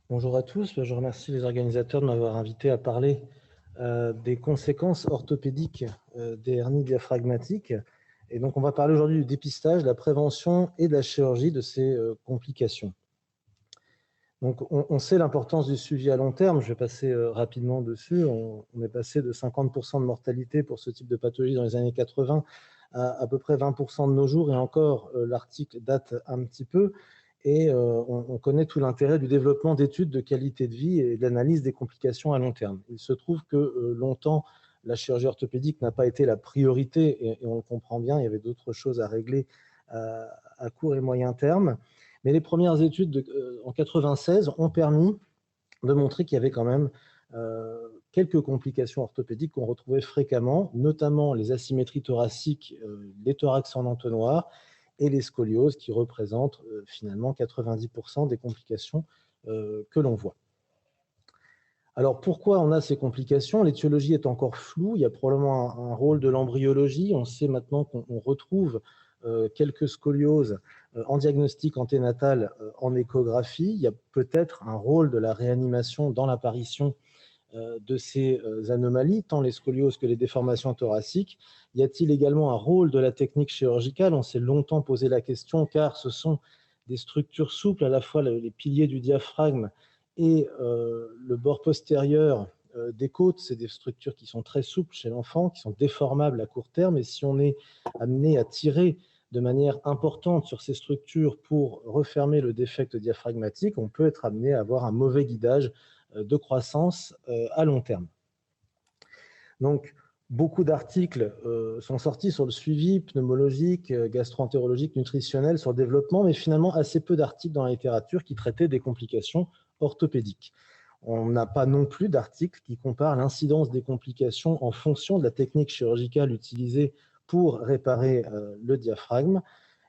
Bonjour à tous, je remercie les organisateurs de m'avoir invité à parler des conséquences orthopédiques des hernies diaphragmatiques. Et donc on va parler aujourd'hui du dépistage, de la prévention et de la chirurgie de ces complications. Donc on sait l'importance du suivi à long terme, je vais passer rapidement dessus. On est passé de 50% de mortalité pour ce type de pathologie dans les années 80 à peu près 20% de nos jours, et encore l'article date un petit peu. Et on connaît tout l'intérêt du développement d'études de qualité de vie et de l'analyse des complications à long terme. Il se trouve que longtemps, la chirurgie orthopédique n'a pas été la priorité, et on le comprend bien, il y avait d'autres choses à régler à court et moyen terme. Mais les premières études en 96 ont permis de montrer qu'il y avait quand même quelques complications orthopédiques qu'on retrouvait fréquemment, notamment les asymétries thoraciques, les thorax en entonnoir et les scolioses, qui représentent finalement 90% des complications que l'on voit. Alors pourquoi on a ces complications? L'étiologie est encore floue, il y a probablement un rôle de l'embryologie. On sait maintenant qu'on retrouve quelques scolioses en diagnostic anténatal en échographie. Il y a peut-être un rôle de la réanimation dans l'apparition de ces anomalies, tant les scolioses que les déformations thoraciques. Y a-t-il également un rôle de la technique chirurgicale? On s'est longtemps posé la question, car ce sont des structures souples, à la fois les piliers du diaphragme et le bord postérieur des côtes. C'est des structures qui sont très souples chez l'enfant, qui sont déformables à court terme, et si on est amené à tirer de manière importante sur ces structures pour refermer le défect diaphragmatique, on peut être amené à avoir un mauvais guidage de croissance à long terme. Donc, beaucoup d'articles sont sortis sur le suivi pneumologique, gastro-entérologique, nutritionnel, sur le développement, mais finalement assez peu d'articles dans la littérature qui traitaient des complications orthopédiques. On n'a pas non plus d'articles qui comparent l'incidence des complications en fonction de la technique chirurgicale utilisée pour réparer le diaphragme.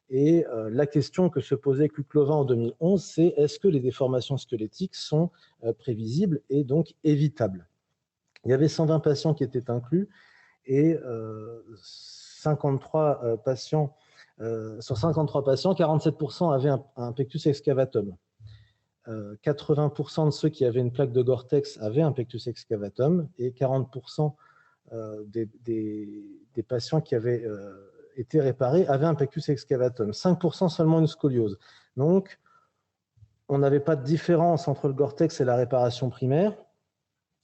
Et la question que se posait Kuklovin en 2011, c'est est-ce que les déformations squelettiques sont prévisibles et donc évitables? Il y avait 120 patients qui étaient inclus, et 53 patients, sur 53 patients, 47% avaient un pectus excavatum. 80% de ceux qui avaient une plaque de Gore-Tex avaient un pectus excavatum, et 40% des patients qui avaient été réparés avaient un pectus excavatum. 5% seulement une scoliose. Donc, on n'avait pas de différence entre le Gore-Tex et la réparation primaire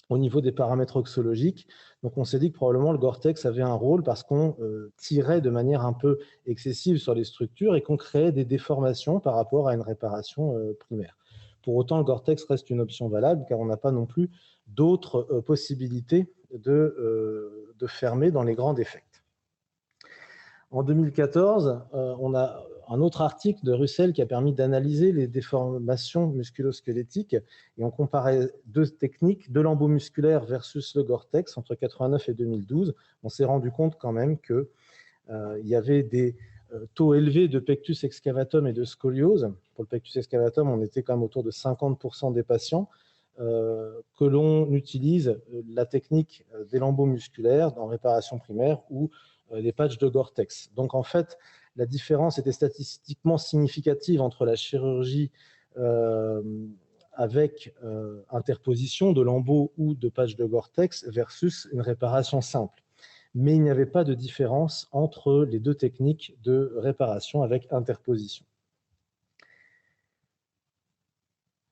au niveau des paramètres oxologiques. Donc on s'est dit que probablement le Gore-Tex avait un rôle parce qu'on tirait de manière un peu excessive sur les structures et qu'on créait des déformations par rapport à une réparation primaire. Pour autant, le Gore-Tex reste une option valable, car on n'a pas non plus d'autres possibilités de fermer dans les grands défects. En 2014, on a un autre article de Russell qui a permis d'analyser les déformations musculo-squelettiques, et on comparait deux techniques, de l'embout musculaire versus le Gore-Tex entre 89 et 2012. On s'est rendu compte quand même qu'il y avait des taux élevés de pectus excavatum et de scoliose. Pour le pectus excavatum, on était quand même autour de 50% des patients. Que l'on utilise la technique des lambeaux musculaires en réparation primaire ou des patchs de Gore-Tex. Donc en fait, la différence était statistiquement significative entre la chirurgie avec interposition de lambeaux ou de patchs de Gore-Tex versus une réparation simple. Mais il n'y avait pas de différence entre les deux techniques de réparation avec interposition.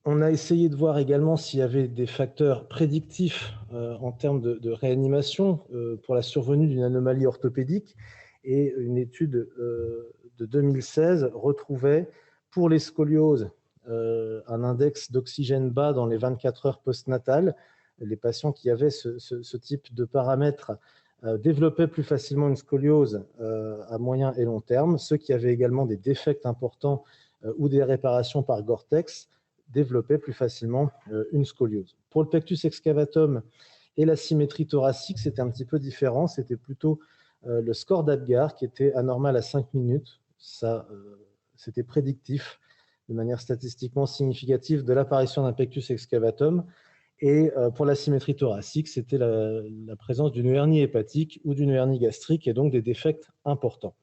On a essayé de voir également s'il y avait des facteurs prédictifs en termes de réanimation pour la survenue d'une anomalie orthopédique, et une étude de 2016 retrouvait pour les scolioses un index d'oxygène bas dans les 24 heures postnatales. Les patients qui avaient ce type de paramètres développaient plus facilement une scoliose à moyen et long terme. Ceux qui avaient également des défects importants ou des réparations par Gore-Tex développaient plus facilement une scoliose. Pour le pectus excavatum et la symétrie thoracique, c'était un petit peu différent. C'était plutôt le score d'Apgar qui était anormal à 5 minutes. Ça, c'était prédictif de manière statistiquement significative de l'apparition d'un pectus excavatum. Et pour la symétrie thoracique, c'était la présence d'une hernie hépatique ou d'une hernie gastrique, et donc des défects importants.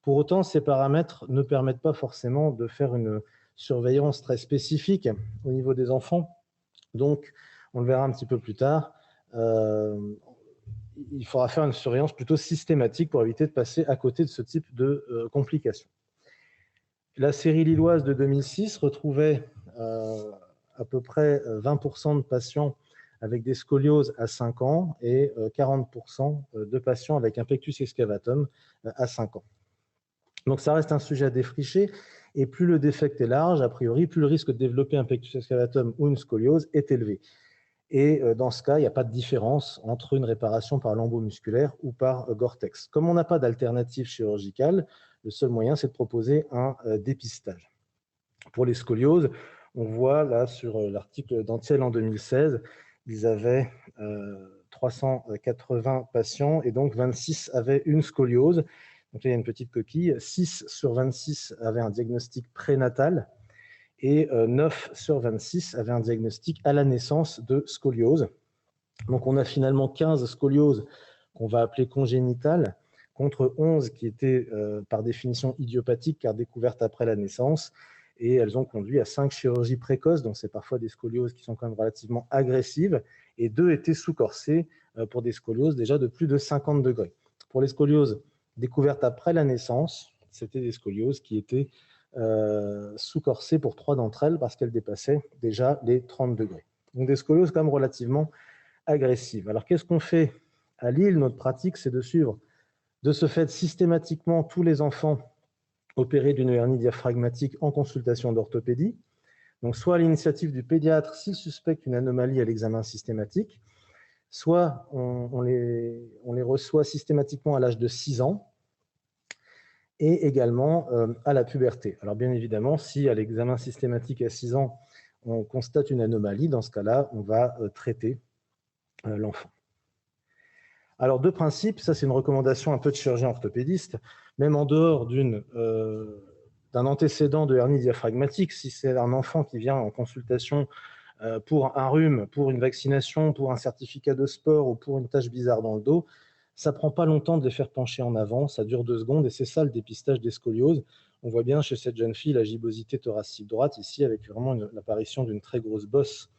Pour autant, ces paramètres ne permettent pas forcément de faire une surveillance très spécifique au niveau des enfants. Donc, on le verra un petit peu plus tard, il faudra faire une surveillance plutôt systématique pour éviter de passer à côté de ce type de complications. La série lilloise de 2006 retrouvait à peu près 20% de patients avec des scolioses à 5 ans et 40% de patients avec un pectus excavatum à 5 ans. Donc ça reste un sujet à défricher, et plus le défect est large, a priori, plus le risque de développer un pectus excavatum ou une scoliose est élevé. Et dans ce cas, il n'y a pas de différence entre une réparation par lambeau musculaire ou par Gore-Tex. Comme on n'a pas d'alternative chirurgicale, le seul moyen, c'est de proposer un dépistage. Pour les scolioses, on voit là sur l'article d'Antiel en 2016, ils avaient 380 patients et donc 26 avaient une scoliose. Donc là, il y a une petite coquille. 6 sur 26 avaient un diagnostic prénatal et 9 sur 26 avaient un diagnostic à la naissance de scoliose. Donc on a finalement 15 scolioses qu'on va appeler congénitales, contre 11 qui étaient par définition idiopathiques car découvertes après la naissance, et elles ont conduit à 5 chirurgies précoces, donc c'est parfois des scolioses qui sont quand même relativement agressives, et 2 étaient sous-corsées pour des scolioses déjà de plus de 50 degrés. Pour les scolioses découvertes après la naissance, c'était des scolioses qui étaient sous-corsées pour 3 d'entre elles parce qu'elles dépassaient déjà les 30 degrés. Donc des scolioses quand même relativement agressives. Alors qu'est-ce qu'on fait à Lille? Notre pratique, c'est de suivre de ce fait systématiquement tous les enfants opérés d'une hernie diaphragmatique en consultation d'orthopédie. Donc soit à l'initiative du pédiatre s'il suspecte une anomalie à l'examen systématique, soit on les reçoit systématiquement à l'âge de 6 ans, et également à la puberté. Alors bien évidemment, si à l'examen systématique à 6 ans, on constate une anomalie, dans ce cas-là, on va traiter l'enfant. Alors de principe, ça c'est une recommandation un peu de chirurgien orthopédiste, même en dehors d'un antécédent de hernie diaphragmatique, si c'est un enfant qui vient en consultation pour un rhume, pour une vaccination, pour un certificat de sport ou pour une tache bizarre dans le dos, ça ne prend pas longtemps de les faire pencher en avant, ça dure 2 secondes et c'est ça le dépistage des scolioses. On voit bien chez cette jeune fille la gibbosité thoracique droite ici avec vraiment l'apparition d'une très grosse bosse.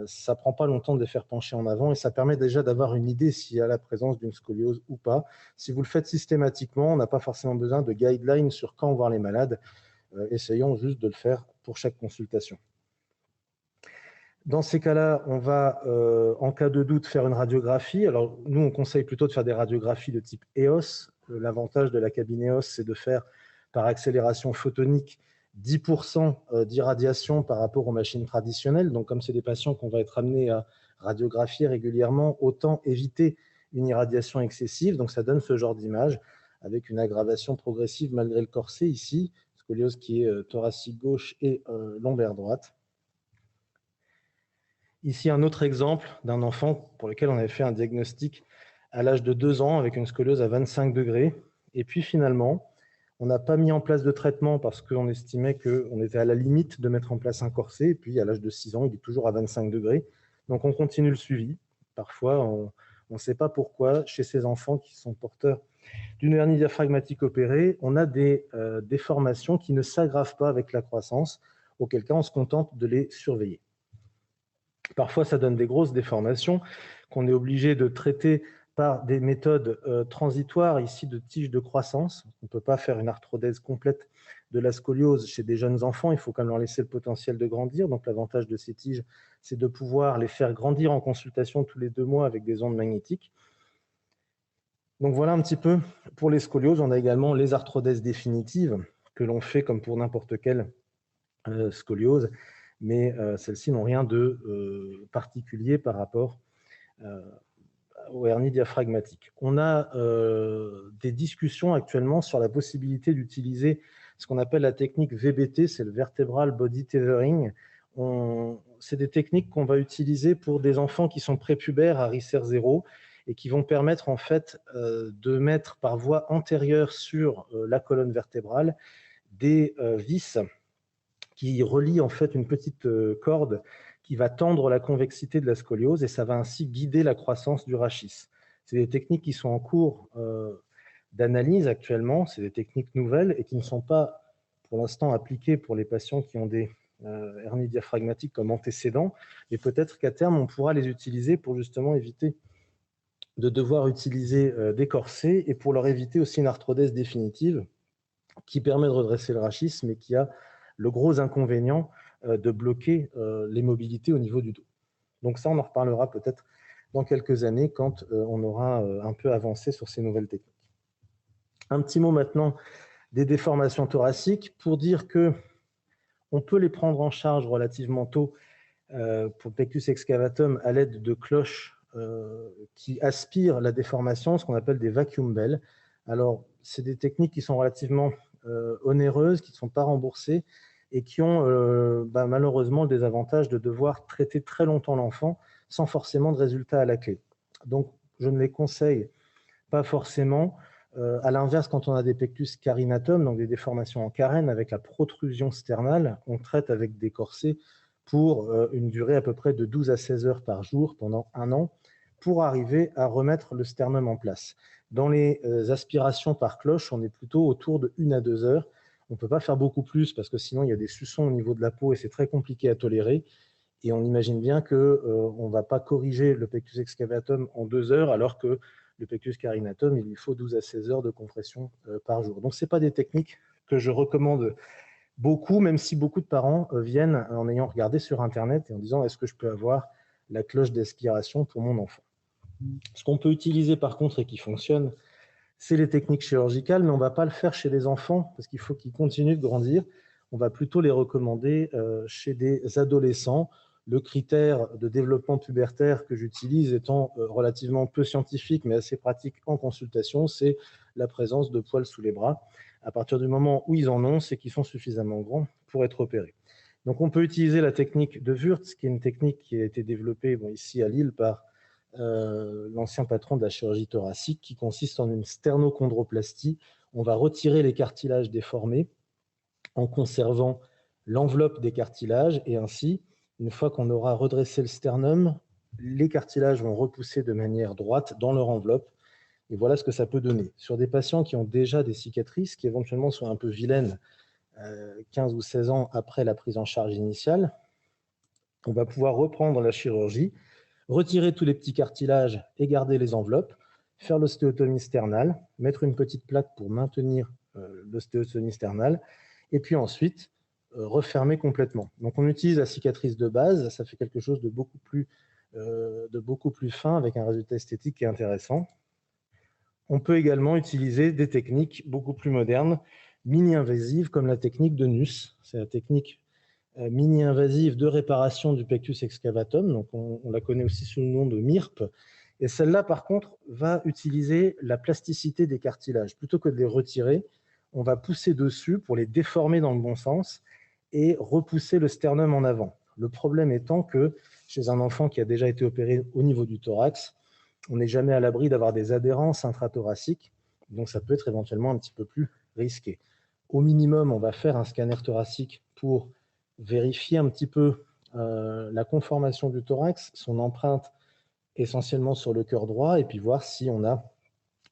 Ça ne prend pas longtemps de les faire pencher en avant et ça permet déjà d'avoir une idée s'il y a la présence d'une scoliose ou pas. Si vous le faites systématiquement, on n'a pas forcément besoin de guidelines sur quand voir les malades. Essayons juste de le faire pour chaque consultation. Dans ces cas-là, on va, en cas de doute, faire une radiographie. Alors, nous, on conseille plutôt de faire des radiographies de type EOS. L'avantage de la cabine EOS, c'est de faire par accélération photonique 10% d'irradiation par rapport aux machines traditionnelles. Donc, comme c'est des patients qu'on va être amenés à radiographier régulièrement, autant éviter une irradiation excessive. Donc, ça donne ce genre d'image avec une aggravation progressive malgré le corset ici, scoliose qui est thoracique gauche et lombaire droite. Ici, un autre exemple d'un enfant pour lequel on avait fait un diagnostic à l'âge de 2 ans avec une scoliose à 25 degrés. Et puis finalement, on n'a pas mis en place de traitement parce qu'on estimait qu'on était à la limite de mettre en place un corset. Et puis à l'âge de 6 ans, il est toujours à 25 degrés. Donc on continue le suivi. Parfois, on ne sait pas pourquoi, chez ces enfants qui sont porteurs d'une hernie diaphragmatique opérée, on a des déformations qui ne s'aggravent pas avec la croissance, auquel cas on se contente de les surveiller. Parfois, ça donne des grosses déformations qu'on est obligé de traiter par des méthodes transitoires, ici de tiges de croissance. On ne peut pas faire une arthrodèse complète de la scoliose chez des jeunes enfants, il faut quand même leur laisser le potentiel de grandir. Donc l'avantage de ces tiges, c'est de pouvoir les faire grandir en consultation tous les 2 mois avec des ondes magnétiques. Donc voilà un petit peu pour les scolioses. On a également les arthrodèses définitives que l'on fait comme pour n'importe quelle scoliose, mais celles-ci n'ont rien de particulier par rapport aux hernies diaphragmatiques. On a des discussions actuellement sur la possibilité d'utiliser ce qu'on appelle la technique VBT, c'est le Vertebral Body Tethering. C'est des techniques qu'on va utiliser pour des enfants qui sont prépubères à RICER 0 et qui vont permettre en fait de mettre par voie antérieure sur la colonne vertébrale des vis qui relie en fait une petite corde qui va tendre la convexité de la scoliose et ça va ainsi guider la croissance du rachis. C'est des techniques qui sont en cours d'analyse actuellement, c'est des techniques nouvelles et qui ne sont pas pour l'instant appliquées pour les patients qui ont des hernie diaphragmatique comme antécédent, et peut-être qu'à terme, on pourra les utiliser pour justement éviter de devoir utiliser des corsets et pour leur éviter aussi une arthrodèse définitive qui permet de redresser le rachis, mais qui a le gros inconvénient de bloquer les mobilités au niveau du dos. Donc ça, on en reparlera peut-être dans quelques années quand on aura un peu avancé sur ces nouvelles techniques. Un petit mot maintenant des déformations thoraciques pour dire que on peut les prendre en charge relativement tôt pour pectus excavatum à l'aide de cloches qui aspirent la déformation, ce qu'on appelle des vacuum bells. Alors, c'est des techniques qui sont relativement onéreuses, qui ne sont pas remboursées et qui ont malheureusement le désavantage de devoir traiter très longtemps l'enfant sans forcément de résultat à la clé. Donc, je ne les conseille pas forcément. À l'inverse, quand on a des pectus carinatum, donc des déformations en carène avec la protrusion sternale, on traite avec des corsets pour une durée à peu près de 12 à 16 heures par jour pendant 1 an pour arriver à remettre le sternum en place. Dans les aspirations par cloche, on est plutôt autour de 1 à 2 heures. On ne peut pas faire beaucoup plus parce que sinon il y a des suçons au niveau de la peau et c'est très compliqué à tolérer. Et on imagine bien qu'on ne va pas corriger le pectus excavatum en 2 heures alors que le pectus carinatum, il lui faut 12 à 16 heures de compression par jour. Donc, ce n'est pas des techniques que je recommande beaucoup, même si beaucoup de parents viennent en ayant regardé sur Internet et en disant « Est-ce que je peux avoir la cloche d'aspiration pour mon enfant ?» Ce qu'on peut utiliser par contre et qui fonctionne, c'est les techniques chirurgicales, mais on ne va pas le faire chez les enfants parce qu'il faut qu'ils continuent de grandir. On va plutôt les recommander chez des adolescents. Le critère de développement pubertaire que j'utilise étant relativement peu scientifique, mais assez pratique en consultation, c'est la présence de poils sous les bras. À partir du moment où ils en ont, c'est qu'ils sont suffisamment grands pour être opérés. Donc on peut utiliser la technique de Wurtz, qui est une technique qui a été développée ici à Lille par l'ancien patron de la chirurgie thoracique, qui consiste en une sternochondroplastie. On va retirer les cartilages déformés en conservant l'enveloppe des cartilages et ainsi, une fois qu'on aura redressé le sternum, les cartilages vont repousser de manière droite dans leur enveloppe et voilà ce que ça peut donner. Sur des patients qui ont déjà des cicatrices, qui éventuellement sont un peu vilaines 15 ou 16 ans après la prise en charge initiale, on va pouvoir reprendre la chirurgie, retirer tous les petits cartilages et garder les enveloppes, faire l'ostéotomie sternale, mettre une petite plaque pour maintenir l'ostéotomie sternale, et puis ensuite refermer complètement. Donc on utilise la cicatrice de base, ça fait quelque chose de beaucoup plus fin avec un résultat esthétique qui est intéressant. On peut également utiliser des techniques beaucoup plus modernes, mini-invasives, comme la technique de Nuss. C'est la technique mini-invasive de réparation du pectus excavatum, donc on la connaît aussi sous le nom de MIRP, et celle-là par contre va utiliser la plasticité des cartilages. Plutôt que de les retirer, on va pousser dessus pour les déformer dans le bon sens et repousser le sternum en avant. Le problème étant que chez un enfant qui a déjà été opéré au niveau du thorax, on n'est jamais à l'abri d'avoir des adhérences intrathoraciques, donc ça peut être éventuellement un petit peu plus risqué. Au minimum, on va faire un scanner thoracique pour vérifier un petit peu la conformation du thorax, son empreinte essentiellement sur le cœur droit, et puis voir si on a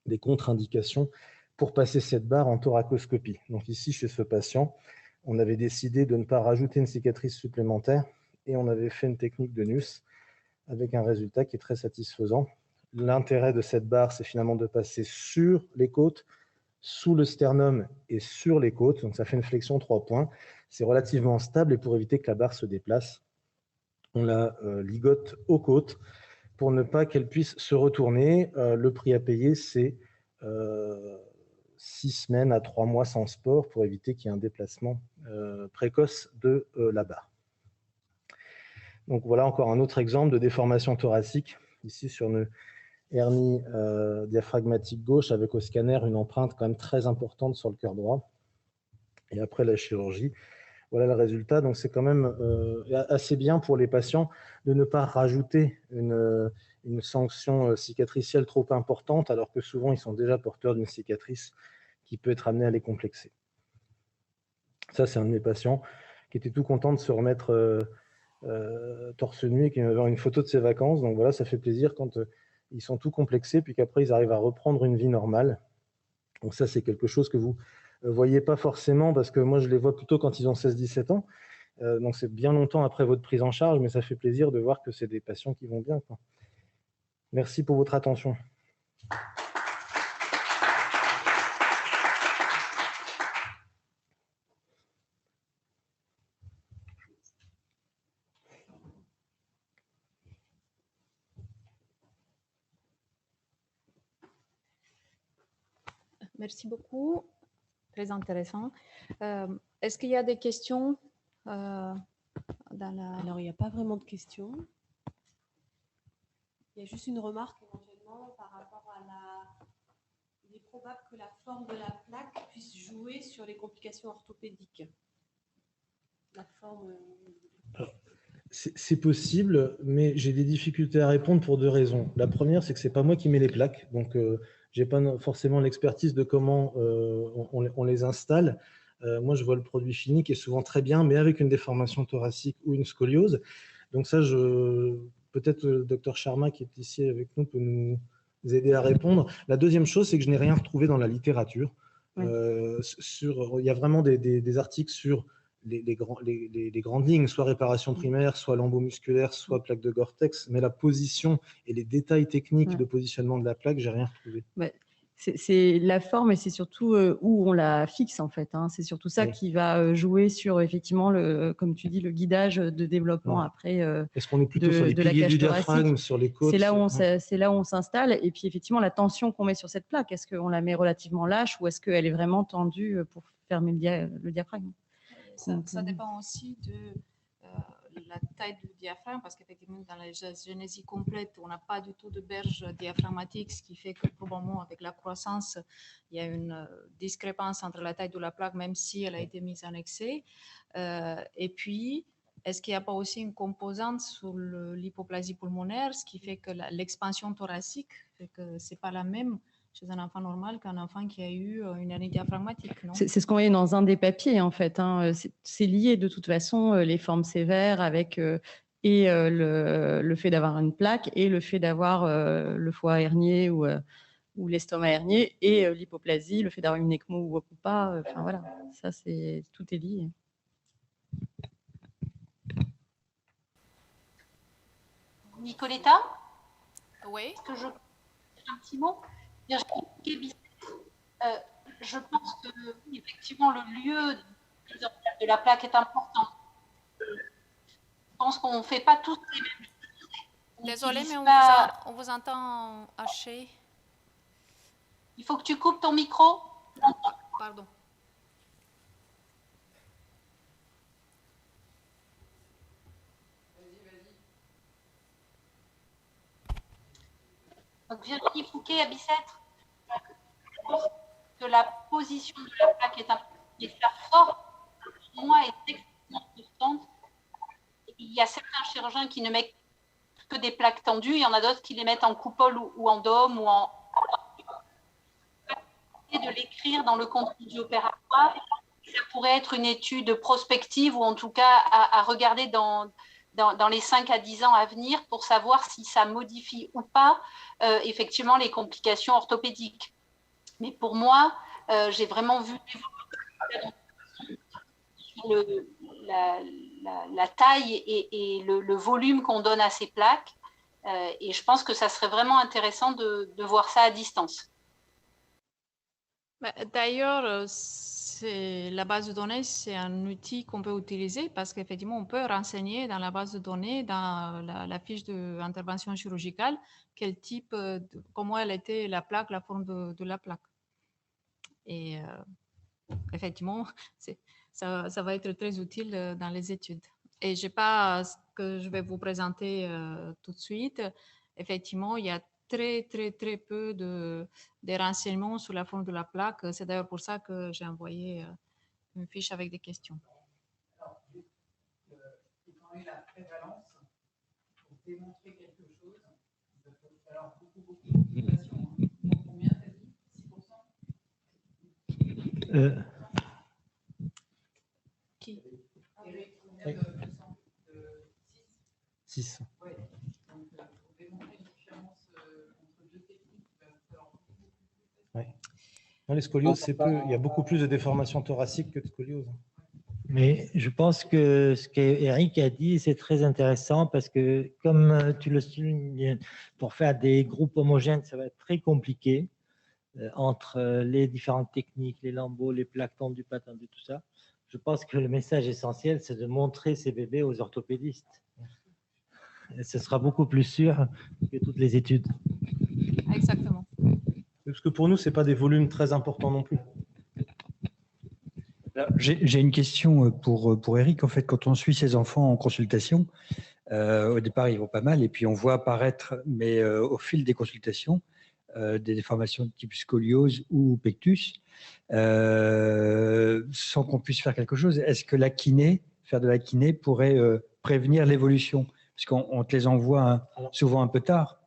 des contre-indications pour passer cette barre en thoracoscopie. Donc ici, chez ce patient, on avait décidé de ne pas rajouter une cicatrice supplémentaire et on avait fait une technique de Nuss avec un résultat qui est très satisfaisant. L'intérêt de cette barre, c'est finalement de passer sur les côtes, sous le sternum et sur les côtes. Donc ça fait une flexion 3 points. C'est relativement stable et pour éviter que la barre se déplace, on la ligote aux côtes pour ne pas qu'elle puisse se retourner. Le prix à payer, c'est 6 semaines à 3 mois sans sport pour éviter qu'il y ait un déplacement précoce de la barre. Donc voilà encore un autre exemple de déformation thoracique, ici sur une hernie diaphragmatique gauche avec au scanner une empreinte quand même très importante sur le cœur droit. Et après la chirurgie, voilà le résultat. Donc c'est quand même assez bien pour les patients de ne pas rajouter une sanction cicatricielle trop importante alors que souvent ils sont déjà porteurs d'une cicatrice qui peut être amenée à les complexer. Ça, c'est un de mes patients qui était tout content de se remettre torse nu et qui m'avait une photo de ses vacances. Donc voilà, ça fait plaisir quand ils sont tout complexés puis qu'après ils arrivent à reprendre une vie normale. Donc ça, c'est quelque chose que vous ne voyez pas forcément parce que moi, je les vois plutôt quand ils ont 16-17 ans. Donc, c'est bien longtemps après votre prise en charge, mais ça fait plaisir de voir que c'est des patients qui vont bien, quoi. Merci pour votre attention. Merci beaucoup, très intéressant. Est-ce qu'il y a des questions dans la... Alors, il n'y a pas vraiment de questions. Il y a juste une remarque éventuellement par rapport à la... Il est probable que la forme de la plaque puisse jouer sur les complications orthopédiques. La forme... C'est possible, mais j'ai des difficultés à répondre pour deux raisons. La première, c'est que ce n'est pas moi qui mets les plaques, donc je n'ai pas forcément l'expertise de comment on les installe. Moi, je vois le produit fini qui est souvent très bien, mais avec une déformation thoracique ou une scoliose. Donc ça, peut-être le docteur Sharma qui est ici avec nous peut nous aider à répondre. La deuxième chose, c'est que je n'ai rien retrouvé dans la littérature. Oui. Il y a vraiment des articles sur les grandes lignes, soit réparation primaire, soit lambeau musculaire, soit plaque de Gore-Tex, mais la position et les détails techniques de positionnement de la plaque, j'ai rien retrouvé. C'est la forme et c'est surtout où on la fixe en fait. Hein. C'est surtout ça qui va jouer sur effectivement, comme tu dis, le guidage de développement après. Est-ce qu'on est plutôt sur les piliers du diaphragme, sur les côtes? C'est là où on s'installe. Et puis effectivement, la tension qu'on met sur cette plaque, est-ce qu'on la met relativement lâche ou est-ce qu'elle est vraiment tendue pour fermer le diaphragme? Ça dépend aussi de la taille du diaphragme, parce qu'effectivement, dans la génésie complète, on n'a pas du tout de berge diaphragmatique, ce qui fait que probablement avec la croissance, il y a une discrépance entre la taille de la plaque, même si elle a été mise en excès. Et puis, est-ce qu'il n'y a pas aussi une composante sur l'hypoplasie pulmonaire, ce qui fait que l'expansion thoracique fait que ce n'est pas la même chez un enfant normal qu'un enfant qui a eu une hernie diaphragmatique, non? C'est ce qu'on voyait dans un des papiers, en fait. Hein. C'est lié de toute façon, les formes sévères avec le fait d'avoir une plaque et le fait d'avoir le foie hernié ou l'estomac hernié et l'hypoplasie, le fait d'avoir une ECMO ou pas. Enfin voilà, ça tout est lié. Nicoletta? Oui. Est-ce que je un petit mot? Je pense que effectivement le lieu de la plaque est important. Je pense qu'on ne fait pas tous les mêmes choses. Désolée, mais on vous entend haché. Il faut que tu coupes ton micro. Pardon. Donc Virginie Fouquet à Bicêtre, que la position de la plaque est importante, et sa forme, pour moi, est extrêmement importante. Il y a certains chirurgiens qui ne mettent que des plaques tendues, il y en a d'autres qui les mettent en coupole ou en dôme ou en... de l'écrire dans le compte rendu opératoire. Ça pourrait être une étude prospective ou en tout cas à regarder dans les 5 à 10 ans à venir pour savoir si ça modifie ou pas effectivement les complications orthopédiques. Mais pour moi, j'ai vraiment vu sur la taille et le volume qu'on donne à ces plaques. Et je pense que ça serait vraiment intéressant de voir ça à distance. D'ailleurs, la base de données, c'est un outil qu'on peut utiliser parce qu'effectivement, on peut renseigner dans la base de données, dans la fiche d'intervention chirurgicale, quel type, comment elle était la plaque, la forme de la plaque. Et effectivement, ça va être très utile dans les études. Et je n'ai pas ce que je vais vous présenter tout de suite. Effectivement, il y a très peu de renseignements sur la forme de la plaque. C'est d'ailleurs pour ça que j'ai envoyé une fiche avec des questions. Alors, étant donné la prévalence, pour démontrer quelque chose, il va falloir beaucoup de patients. Combien t'as dit? 6%? Qui? Eric, combien de 6. Oui. Donc, pour démontrer une différence entre deux techniques, il va falloir beaucoup plus de patients. Les scolioses, c'est peu. Il y a beaucoup plus de déformations thoraciques que de scolioses. Mais je pense que ce qu'Eric a dit, c'est très intéressant parce que, comme tu le soulignes, pour faire des groupes homogènes, ça va être très compliqué entre les différentes techniques, les lambeaux, les plaques tendues, pas tendues, tout ça. Je pense que le message essentiel, c'est de montrer ces bébés aux orthopédistes. Et ce sera beaucoup plus sûr que toutes les études. Exactement. Parce que pour nous, ce n'est pas des volumes très importants non plus. J'ai une question pour Eric. En fait, quand on suit ses enfants en consultation, au départ, ils vont pas mal, et puis on voit apparaître, mais au fil des consultations, des déformations de type scoliose ou pectus, sans qu'on puisse faire quelque chose. Est-ce que faire de la kiné pourrait prévenir l'évolution? Parce qu'on te les envoie souvent un peu tard.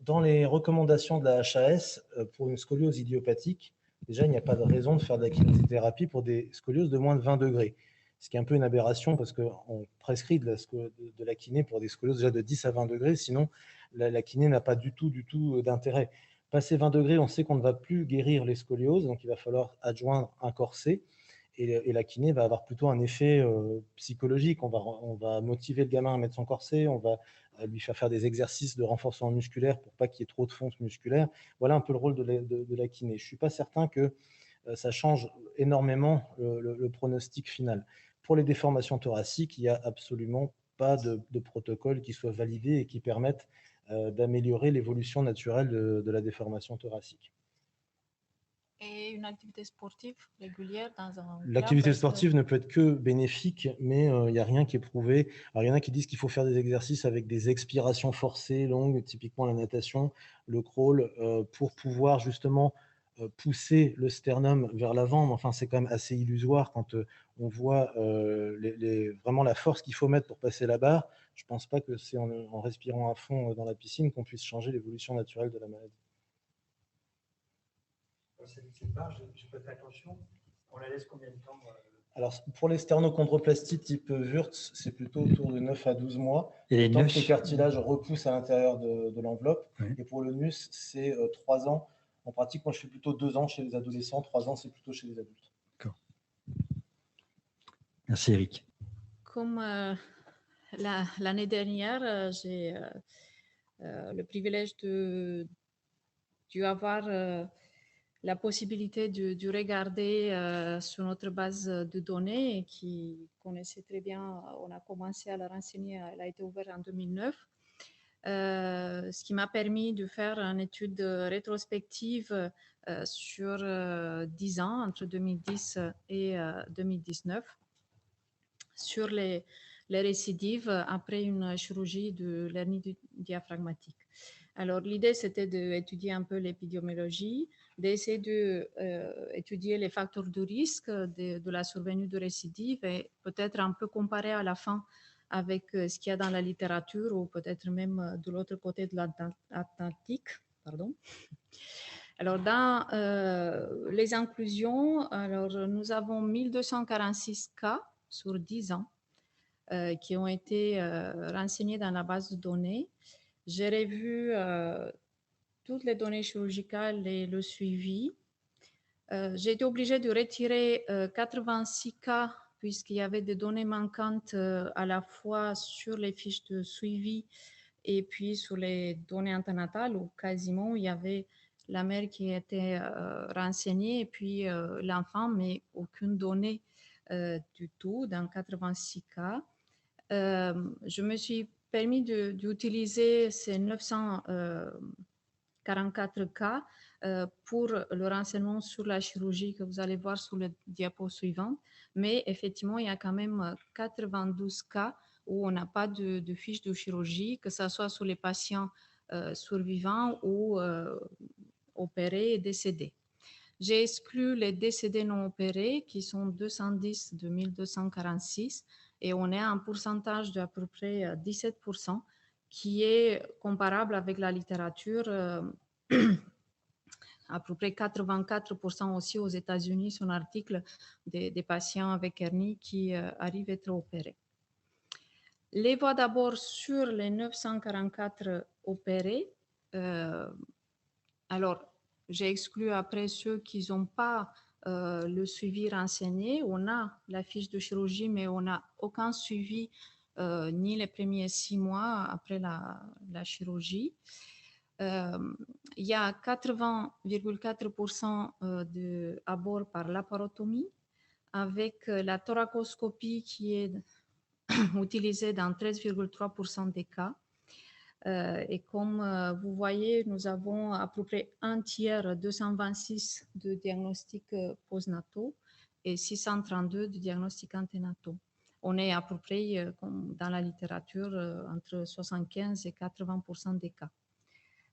Dans les recommandations de la HAS pour une scoliose idiopathique, déjà, il n'y a pas de raison de faire de la kinésithérapie pour des scolioses de moins de 20 degrés. Ce qui est un peu une aberration parce qu'on prescrit de la kiné pour des scolioses déjà de 10 à 20 degrés. Sinon, la kiné n'a pas du tout d'intérêt. Passé 20 degrés, on sait qu'on ne va plus guérir les scolioses, donc il va falloir adjoindre un corset. Et la kiné va avoir plutôt un effet psychologique. On va motiver le gamin à mettre son corset, on va lui faire des exercices de renforcement musculaire pour pas qu'il y ait trop de fonte musculaire. Voilà un peu le rôle de la kiné. Je ne suis pas certain que ça change énormément le pronostic final. Pour les déformations thoraciques, il n'y a absolument pas de protocole qui soit validé et qui permette d'améliorer l'évolution naturelle de la déformation thoracique. Et une activité sportive régulière dans un L'activité sportive ne peut être que bénéfique, mais il n'y a rien qui est prouvé. Alors, il y en a qui disent qu'il faut faire des exercices avec des expirations forcées, longues, typiquement la natation, le crawl, pour pouvoir justement pousser le sternum vers l'avant. Mais enfin, c'est quand même assez illusoire quand on voit vraiment la force qu'il faut mettre pour passer la barre. Je ne pense pas que c'est en respirant à fond dans la piscine qu'on puisse changer l'évolution naturelle de la maladie. Cette barre, je peux faire attention. On la laisse combien de temps? Alors, pour les sternocondroplasties type Wurtz, c'est plutôt autour de 9 à 12 mois. Et tant que les cartilages repoussent à l'intérieur de l'enveloppe. Oui. Et pour le NUS, c'est 3 ans. En pratique, moi, je fais plutôt 2 ans chez les adolescents. 3 ans, c'est plutôt chez les adultes. D'accord. Merci, Eric. Comme l'année dernière, j'ai le privilège de avoir la possibilité de regarder sur notre base de données et qui connaissait très bien, on a commencé à la renseigner, elle a été ouverte en 2009, ce qui m'a permis de faire une étude rétrospective sur 10 ans, entre 2010 et 2019, sur les récidives après une chirurgie de l'hernie diaphragmatique. Alors, l'idée, c'était d'étudier un peu l'épidémiologie, d'essayer d'étudier les facteurs de risque de la survenue de récidive et peut-être un peu comparer à la fin avec ce qu'il y a dans la littérature ou peut-être même de l'autre côté de l'Atlantique. Pardon. Alors, dans les inclusions, alors, nous avons 1246 cas sur 10 ans qui ont été renseignés dans la base de données. J'ai revu toutes les données chirurgicales et le suivi. J'ai été obligée de retirer 86 cas puisqu'il y avait des données manquantes à la fois sur les fiches de suivi et puis sur les données anténatales où quasiment il y avait la mère qui était renseignée et puis l'enfant, mais aucune donnée du tout dans 86 cas. Je me suis permis d'utiliser ces 944 cas pour le renseignement sur la chirurgie que vous allez voir sur le diapo suivant. Mais effectivement, il y a quand même 92 cas où on n'a pas de fiche de chirurgie, que ce soit sur les patients survivants ou opérés et décédés. J'ai exclu les décédés non opérés qui sont 210 de 1246 et on est à un pourcentage d'à peu près 17% qui est comparable avec la littérature, à peu près 84% aussi aux États-Unis sur un article des patients avec hernie qui arrivent à être opérés. Les voix d'abord sur les 944 opérés. Alors, j'ai exclu après ceux qui n'ont pas le suivi renseigné. On a la fiche de chirurgie, mais on n'a aucun suivi ni les premiers 6 mois après la chirurgie. Il y a 80,4% d'abord par laparotomie, avec la thoracoscopie qui est utilisée dans 13,3% des cas. Et comme vous voyez, nous avons à peu près un tiers, 226 de diagnostics postnataux et 632 de diagnostics anténataux. On est à peu près, comme dans la littérature, entre 75 et 80% des cas.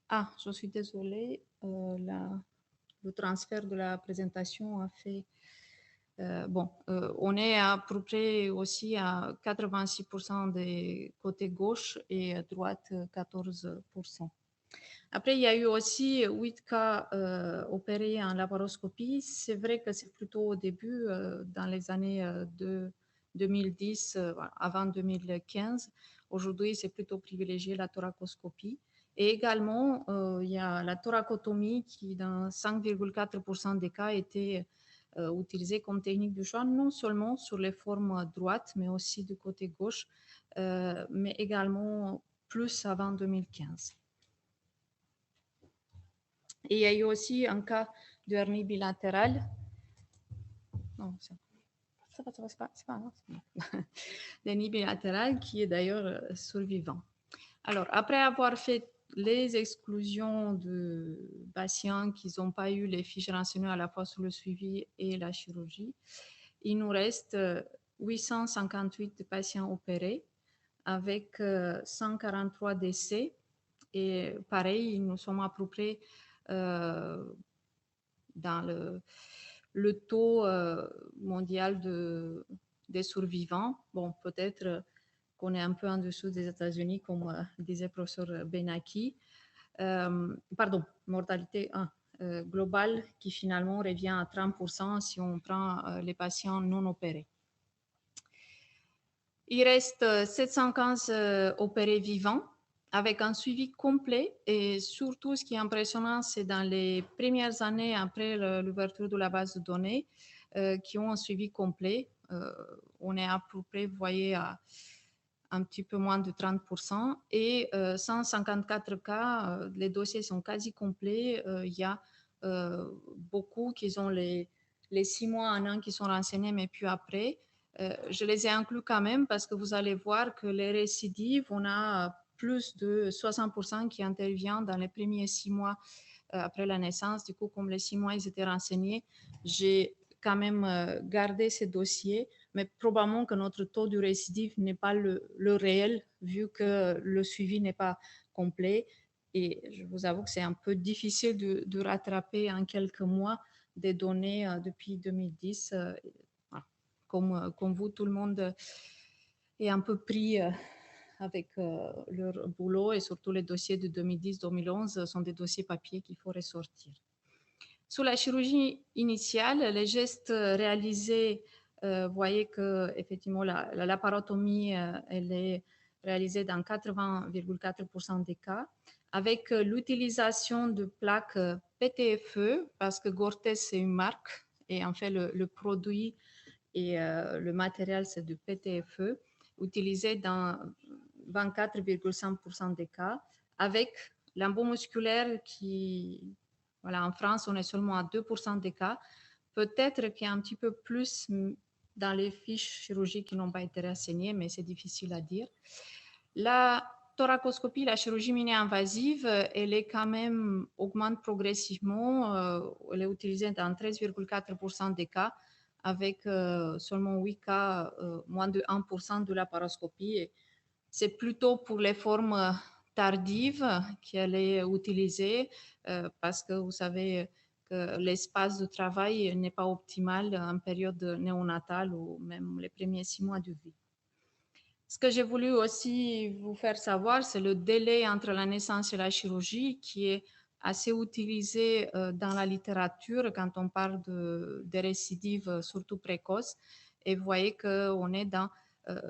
Ah, je suis désolée, le transfert de la présentation a fait... on est à peu près aussi à 86% des côtés gauche et à droite 14%. Après, il y a eu aussi 8 cas opérés en laparoscopie. C'est vrai que c'est plutôt au début, dans les années 2010, avant 2015. Aujourd'hui, c'est plutôt privilégié la thoracoscopie. Et également, il y a la thoracotomie qui, dans 5,4% des cas, était utilisée comme technique de choix, non seulement sur les formes droites, mais aussi du côté gauche, mais également plus avant 2015. Et il y a eu aussi un cas de hernie bilatérale. Non, c'est pas l'hernie bilatérale qui est d'ailleurs survivant. Alors, après avoir fait les exclusions de patients qui n'ont pas eu les fiches renseignées à la fois sur le suivi et la chirurgie, il nous reste 858 patients opérés avec 143 décès. Et pareil, nous sommes à peu près dans le taux mondial des survivants. Bon, peut-être qu'on est un peu en dessous des États-Unis, comme disait le professeur Benaki. Mortalité globale qui finalement revient à 30% si on prend les patients non opérés. Il reste 715 opérés vivants avec un suivi complet et surtout ce qui est impressionnant, c'est dans les premières années après l'ouverture de la base de données qui ont un suivi complet. On est à peu près, vous voyez, à un petit peu moins de 30% et 154 cas, les dossiers sont quasi complets. Il y a beaucoup qui ont les 6 mois, 1 an qui sont renseignés, mais puis après. Je les ai inclus quand même parce que vous allez voir que les récidives, on a plus de 60% qui interviennent dans les premiers 6 mois après la naissance. Du coup, comme les 6 mois, ils étaient renseignés, j'ai quand même gardé ces dossiers, mais probablement que notre taux de récidive n'est pas le réel, vu que le suivi n'est pas complet. Et je vous avoue que c'est un peu difficile de rattraper en quelques mois des données depuis 2010. Comme vous, tout le monde est un peu pris avec leur boulot et surtout les dossiers de 2010-2011 sont des dossiers papier qu'il faut ressortir. Sous la chirurgie initiale, les gestes réalisés, vous voyez que effectivement la laparotomie, elle est réalisée dans 80,4% des cas, avec l'utilisation de plaques PTFE, parce que Gortez c'est une marque et en fait le produit et le matériel c'est du PTFE, utilisé dans 24,5% des cas, avec l'embomusculaire qui, voilà, en France, on est seulement à 2% des cas. Peut-être qu'il y a un petit peu plus dans les fiches chirurgicales qui n'ont pas été renseignées, mais c'est difficile à dire. La thoracoscopie, la chirurgie mini-invasive, elle est quand même augmente progressivement. Elle est utilisée dans 13,4% des cas, avec seulement 8 cas, moins de 1% de laparoscopie. C'est plutôt pour les formes tardives qu'elle est utilisée parce que vous savez que l'espace de travail n'est pas optimal en période néonatale ou même les premiers 6 mois de vie. Ce que j'ai voulu aussi vous faire savoir, c'est le délai entre la naissance et la chirurgie qui est assez utilisé dans la littérature quand on parle de récidives, surtout précoces. Et vous voyez qu'on est dans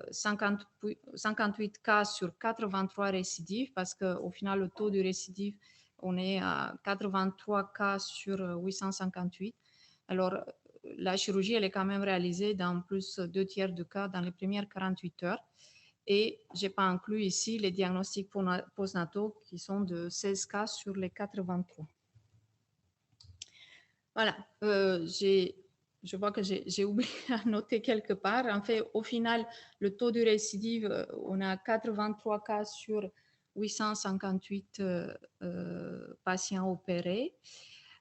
58 cas sur 83 récidives parce qu'au final, le taux de récidive, on est à 83 cas sur 858. Alors, la chirurgie, elle est quand même réalisée dans plus de 2/3 du cas dans les premières 48 heures. Et je n'ai pas inclus ici les diagnostics postnataux qui sont de 16 cas sur les 83. Voilà, je vois que j'ai oublié à noter quelque part. En fait, au final, le taux de récidive, on a 83 cas sur 858 patients opérés.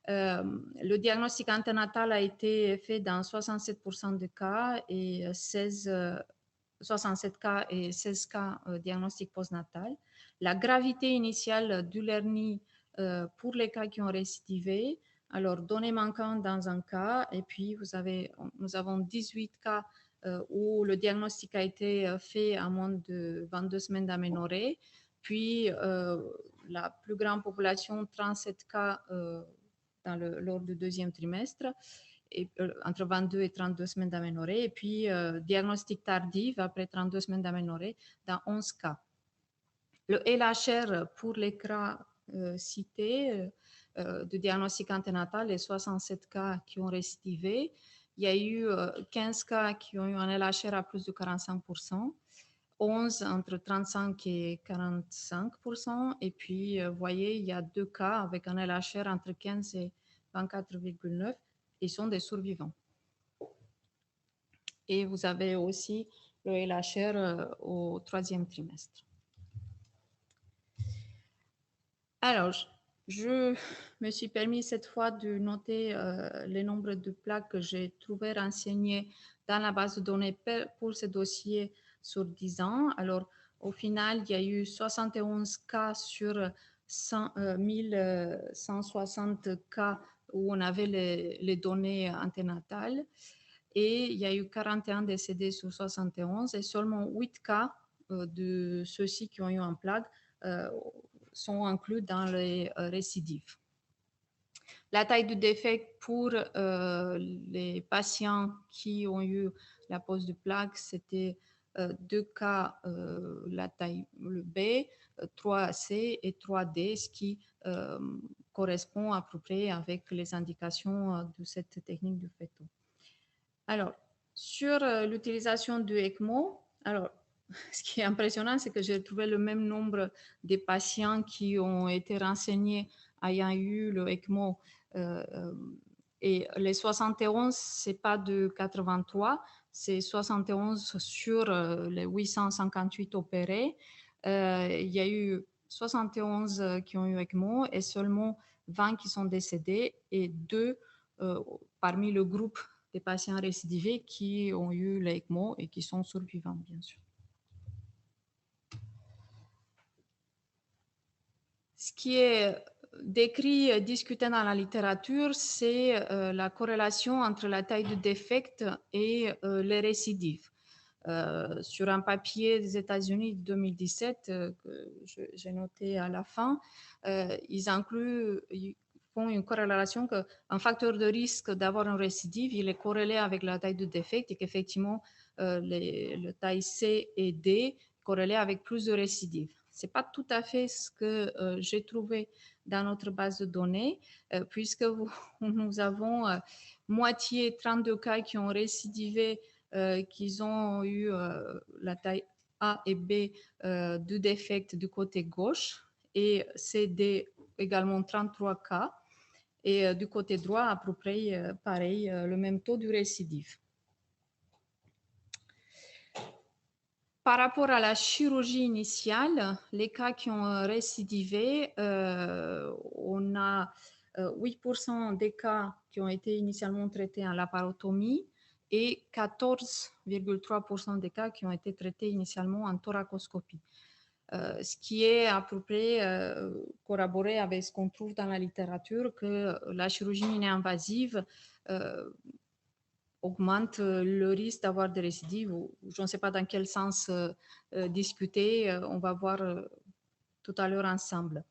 Le diagnostic anténatal a été fait dans 67% des cas et 67 cas et 16 cas diagnostic postnatal. La gravité initiale de l'hernie pour les cas qui ont récidivé, alors données manquantes dans un cas, et puis nous avons 18 cas où le diagnostic a été fait à moins de 22 semaines d'aménorrhée, puis la plus grande population, 37 cas lors du deuxième trimestre, et, entre 22 et 32 semaines d'aménorrhée, et puis diagnostic tardif après 32 semaines d'aménorrhée dans 11 cas. Le LHR pour les cas cités de diagnostic anténatal, les 67 cas qui ont récidivé, il y a eu 15 cas qui ont eu un LHR à plus de 45%, 11 entre 35 et 45%, et puis vous voyez, il y a 2 cas avec un LHR entre 15 et 24,9%, ils sont des survivants. Et vous avez aussi le LHR au 3e trimestre. Alors, je me suis permis cette fois de noter le nombre de plaques que j'ai trouvé renseignées dans la base de données pour ce dossier sur 10 ans. Alors, au final, il y a eu 71 cas sur 1160 cas où on avait les données anténatales. Et il y a eu 41 décédés sur 71 et seulement 8 cas de ceux-ci qui ont eu un plaque sont inclus dans les récidives. La taille du défect pour les patients qui ont eu la pose de plaque, c'était 2 cas, la taille le B, 3C et 3D, ce qui correspond à peu près avec les indications de cette technique de FETO. Alors, sur l'utilisation du ECMO, alors, ce qui est impressionnant, c'est que j'ai trouvé le même nombre de patients qui ont été renseignés ayant eu le ECMO. Et les 71, ce n'est pas de 83, c'est 71 sur les 858 opérés. Il y a eu 71 qui ont eu ECMO et seulement 20 qui sont décédés et 2 parmi le groupe des patients récidivés qui ont eu l'ECMO et qui sont survivants, bien sûr. Ce qui est décrit, discuté dans la littérature, c'est la corrélation entre la taille du défect et les récidives. Sur un papier des États-Unis de 2017, que j'ai noté à la fin, ils font une corrélation qu'un facteur de risque d'avoir une récidive, il est corrélé avec la taille du défect et qu'effectivement, les tailles C et D corrélées avec plus de récidives. Ce n'est pas tout à fait ce que j'ai trouvé dans notre base de données, puisque nous avons moitié 32 cas qui ont récidivé, qui ont eu la taille A et B du défect du côté gauche, et CD également 33 cas, et du côté droit, à peu près pareil, le même taux de récidive. Par rapport à la chirurgie initiale, les cas qui ont récidivé, on a 8% des cas qui ont été initialement traités en laparotomie et 14,3% des cas qui ont été traités initialement en thoracoscopie. Ce qui est à peu près corroboré avec ce qu'on trouve dans la littérature, que la chirurgie mini-invasive augmente le risque d'avoir des récidives. Je ne sais pas dans quel sens discuter, on va voir tout à l'heure ensemble.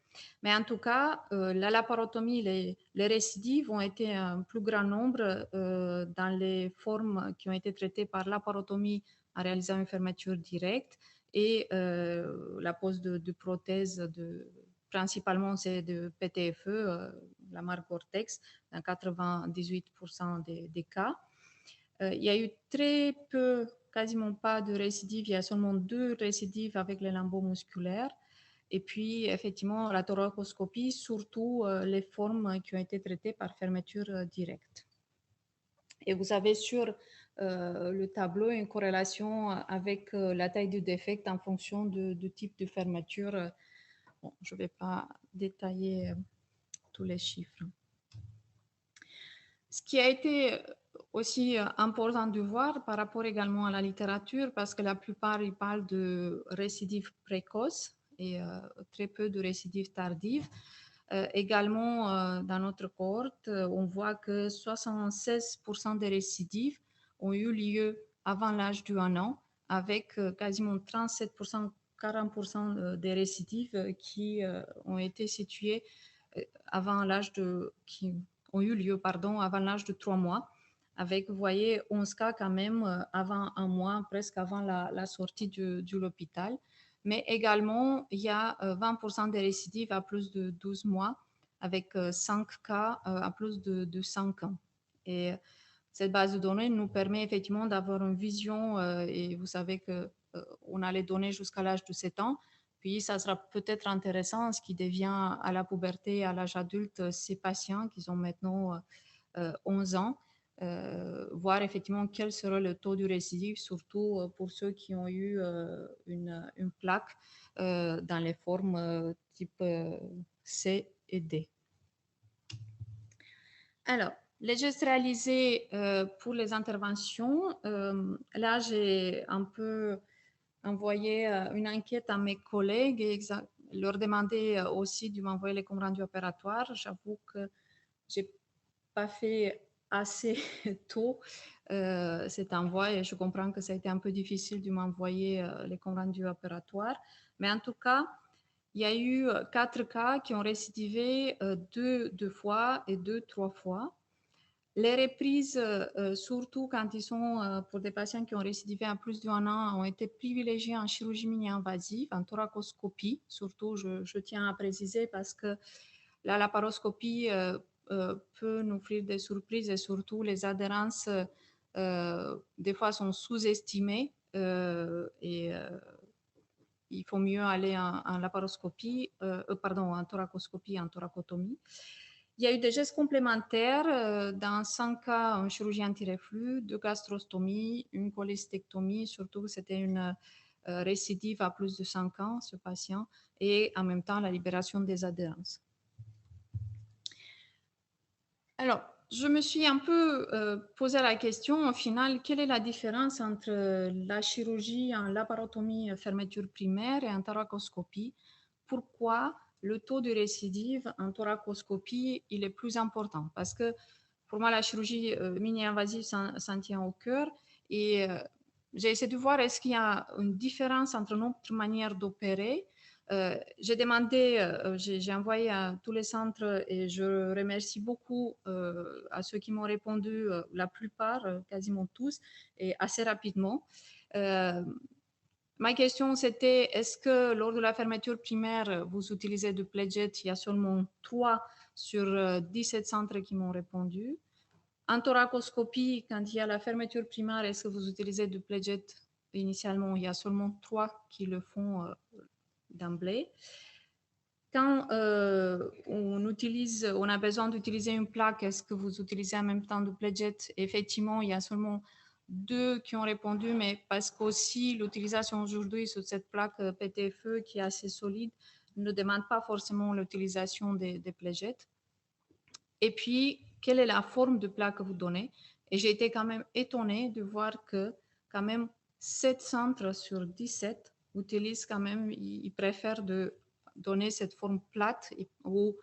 Mais en tout cas, la laparotomie, les récidives ont été un plus grand nombre dans les formes qui ont été traitées par laparotomie en réalisant une fermeture directe et la pose de prothèses principalement c'est de PTFE, la marque Gore-Tex, dans 98% des cas. Il y a eu très peu, quasiment pas de récidives. Il y a seulement 2 récidives avec les lambeaux musculaires. Et puis, effectivement, la thoracoscopie, surtout les formes qui ont été traitées par fermeture directe. Et vous avez sur le tableau une corrélation avec la taille du défect en fonction du type de fermeture. Bon, je ne vais pas détailler tous les chiffres. Ce qui a été aussi important de voir par rapport également à la littérature, parce que la plupart, ils parlent de récidives précoces et très peu de récidives tardives. Également, dans notre cohorte, on voit que 76% des récidives ont eu lieu avant l'âge de 1 an, avec quasiment 37%, 40% des récidives qui ont été situées avant l'âge de... qui ont eu lieu, pardon, avant l'âge de 3 mois, avec, vous voyez, 11 cas quand même avant 1 mois, presque avant la sortie de l'hôpital. Mais également, il y a 20% des récidives à plus de 12 mois, avec 5 cas à plus de 5 ans. Et cette base de données nous permet effectivement d'avoir une vision, et vous savez qu'on a les données jusqu'à l'âge de 7 ans, puis ça sera peut-être intéressant, ce qui devient à la puberté, à l'âge adulte, ces patients qui ont maintenant 11 ans, voir effectivement quel sera le taux de récidive, surtout pour ceux qui ont eu une plaque dans les formes type C et D. Alors, les gestes réalisés pour les interventions, là j'ai un peu envoyé une enquête à mes collègues et leur demander aussi de m'envoyer les comptes rendus opératoires. J'avoue que je n'ai pas fait assez tôt cet envoi et je comprends que ça a été un peu difficile de m'envoyer les comptes rendus opératoires. Mais en tout cas, il y a eu 4 cas qui ont récidivé 2 fois et 2 3 fois. Les reprises, surtout quand ils sont pour des patients qui ont récidivé à plus d'1 an, ont été privilégiées en chirurgie mini-invasive, en thoracoscopie. Surtout, je tiens à préciser parce que la laparoscopie peut nous offrir des surprises et surtout les adhérences des fois sont sous-estimées et il faut mieux aller en laparoscopie, pardon, en thoracoscopie, en thoracotomie. Il y a eu des gestes complémentaires, dans 5 cas en chirurgie anti-reflux, 2 gastrostomies, une cholestectomie, surtout c'était une récidive à plus de 5 ans, ce patient, et en même temps la libération des adhérences. Alors, je me suis un peu posé la question, au final, quelle est la différence entre la chirurgie en laparotomie fermeture primaire et en thoracoscopie? Pourquoi le taux de récidive en thoracoscopie il est plus important? Parce que pour moi, la chirurgie mini-invasive s'en tient au cœur et j'ai essayé de voir est-ce qu'il y a une différence entre notre manière d'opérer. J'ai demandé, j'ai envoyé à tous les centres et je remercie beaucoup à ceux qui m'ont répondu, la plupart, quasiment tous, et assez rapidement. Ma question, c'était, est-ce que lors de la fermeture primaire, vous utilisez du PledJet? Il y a seulement 3 sur 17 centres qui m'ont répondu. En thoracoscopie, quand il y a la fermeture primaire, est-ce que vous utilisez du PledJet? Initialement, il y a seulement 3 qui le font d'emblée. Quand on a besoin d'utiliser une plaque, est-ce que vous utilisez en même temps du PledJet? Effectivement, il y a seulement 2 qui ont répondu, mais parce qu'aussi l'utilisation aujourd'hui sur cette plaque PTFE qui est assez solide ne demande pas forcément l'utilisation des PledJet. Et puis, quelle est la forme de plaque que vous donnez? Et j'ai été quand même étonnée de voir que quand même 7 centres sur 17 utilisent quand même, ils préfèrent de donner cette forme plate ou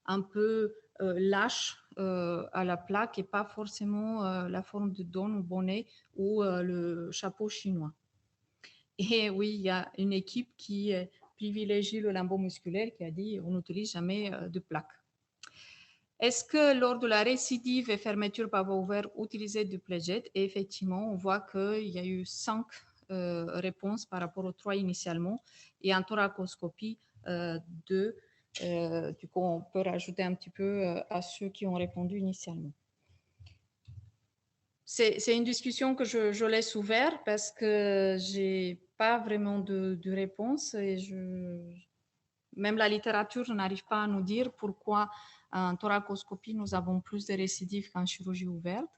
un peu lâche à la plaque et pas forcément la forme de dône ou bonnet ou le chapeau chinois. Et oui, il y a une équipe qui privilégie le lambeau musculaire qui a dit on n'utilise jamais de plaque. Est-ce que lors de la récidive et fermeture par voie ouverte, utiliser du PledJet? Et effectivement, on voit qu'il y a eu 5 réponses par rapport aux 3 initialement et en thoracoscopie 2. Du coup, on peut rajouter un petit peu à ceux qui ont répondu initialement. C'est une discussion que je laisse ouverte parce que je n'ai pas vraiment de réponse et même la littérature n'arrive pas à nous dire pourquoi en thoracoscopie, nous avons plus de récidives qu'en chirurgie ouverte.